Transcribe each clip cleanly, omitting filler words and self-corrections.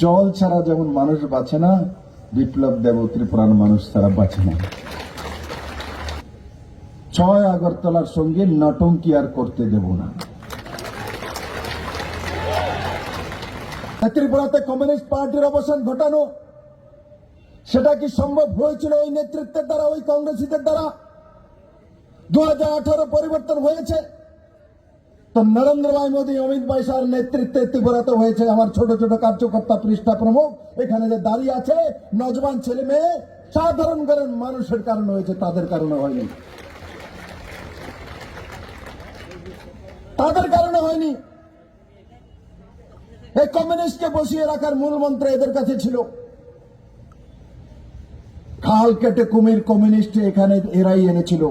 জল ছাড়া যেমন মানুষ বাঁচে না, বিপ্লব দেব ত্রিপুরার মানুষ ছাড়া বাঁচে না। 6 আগরতলার সঙ্গে নটঙ্কি আর করতে দেব না। ত্রিপুরাতে কমিউনিস্ট পার্টির অবসান ঘটানো, সেটা কি সম্ভব হয়েছিল ওই নেতৃত্বের দ্বারা, ওই কংগ্রেসীদের দ্বারা? 2018 পরিবর্তন হয়েছে তো নরেন্দ্র ভাই মোদী, অমিত ভাই শাহর নেতৃত্বে ত্রিপুরাতে হয়েছে। আমার ছোট ছোট কার্যকর্তা, পৃষ্ঠা প্রমুখ এখানে যে দাঁড়িয়ে আছে, নজওয়ান ছেলে মেয়ে, সাধারণ ঘরের মানুষের কারণে হয়েছে, তাদের কারণে হয়নি, তাদের কারণে হয়নি। এই কমিউনিস্টকে বসিয়ে রাখার মূল মন্ত্র এদের কাছে ছিল। খাল কেটে কুমির কমিউনিস্ট এখানে এরাই এনেছিল।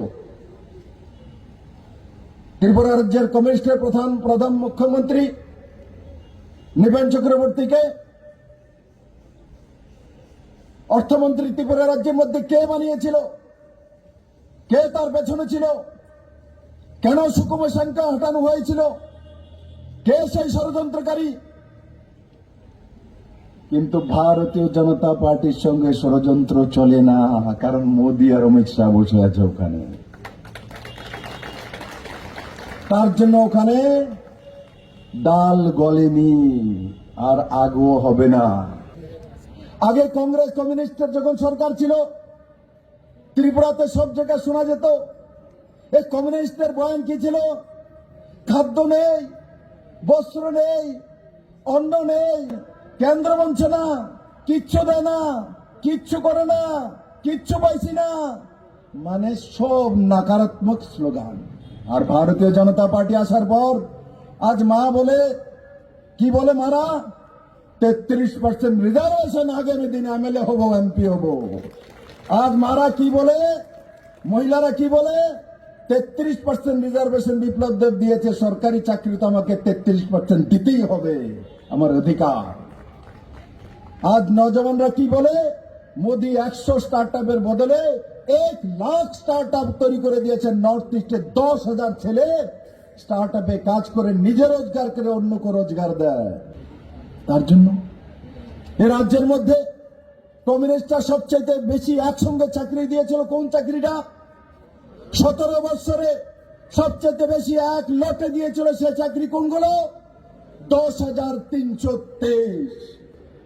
ত্রিপুরা রাজ্যের কমিউনিস্টের প্রধান মুখ্যমন্ত্রী নবীন চক্রবর্তীকে অর্থমন্ত্রী ত্রিপুরা রাজ্যের মধ্যে কে বানিয়েছিল? কে তার পেছনে ছিল? কেন সুকুমার সেনকে হটানো হয়েছিল? কে সেই ষড়যন্ত্রকারী? কিন্তু ভারতীয় জনতা পার্টির সঙ্গে ষড়যন্ত্র চলে না, কারণ মোদী আর অমিত শাহ বসে আছে ওখানে। তার জন্য ওখানে ডাল গলেনি আর আগও হবে না। আগে কংগ্রেস কমিউনিস্টের যখন সরকার ছিল, ত্রিপুরাতে সব জায়গায় শোনা যেত এই কমিউনিস্টের বয়ান কি ছিল? খাদ্য নেই, বস্ত্র নেই, অন্ন নেই, কেন্দ্র বলছে না, কিচ্ছু দেয় না, কিচ্ছু করে না, কিচ্ছু পাইছি না, মানে সব নকারাত্মক স্লোগান। আর ভারতীয় জনতা পার্টি আসার পর আজ মা বলে, কি বলে মারা? 33% রিজার্ভেশন, আগামী দিনে এমএলএ হবো, এমপি হবো। আজ মারা কি বলে, মহিলারা কি বলে? 33% রিজার্ভেশন বিপ্লব দেব দিয়েছে, সরকারি চাকরি তো আমাকে 33% দিতেই হবে, আমার অধিকার। আজ নজওয়ানরা কি বলে? মোদী 100 স্টার্টআপের বদলে 1 লাখ স্টার্টআপ তৈরি করে দিয়েছেন। নর্থ ইস্টে 10,000 ছেলে স্টার্টআপে কাজ করে নিজের রোজগার করে অন্যকে রোজগার দেয়। তার জন্য এ রাজ্যের মধ্যে কমিউনিস্টরা সবচেয়ে বেশি একসঙ্গে চাকরি দিয়েছিল। কোন চাকরিটা? 17 বছরে সবচেয়ে বেশি এক লটে দিয়েছিল। সে চাকরি কোনগুলো? 10,323।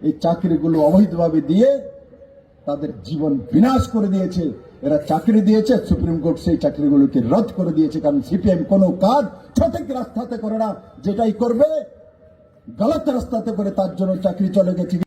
এই চাকরিগুলো অবৈধভাবে দিয়ে তাদের জীবন বিনাশ করে দিয়েছে। এরা চাকরি দিয়েছে, সুপ্রিম কোর্ট সেই চাকরিগুলোকে রদ করে দিয়েছে। কারণ সিপিএম কোনো কাজ সঠিক রাস্তাতে করে না, যেটাই করবে গলত রাস্তাতে করে, তার জন্য চাকরি চলে গেছে।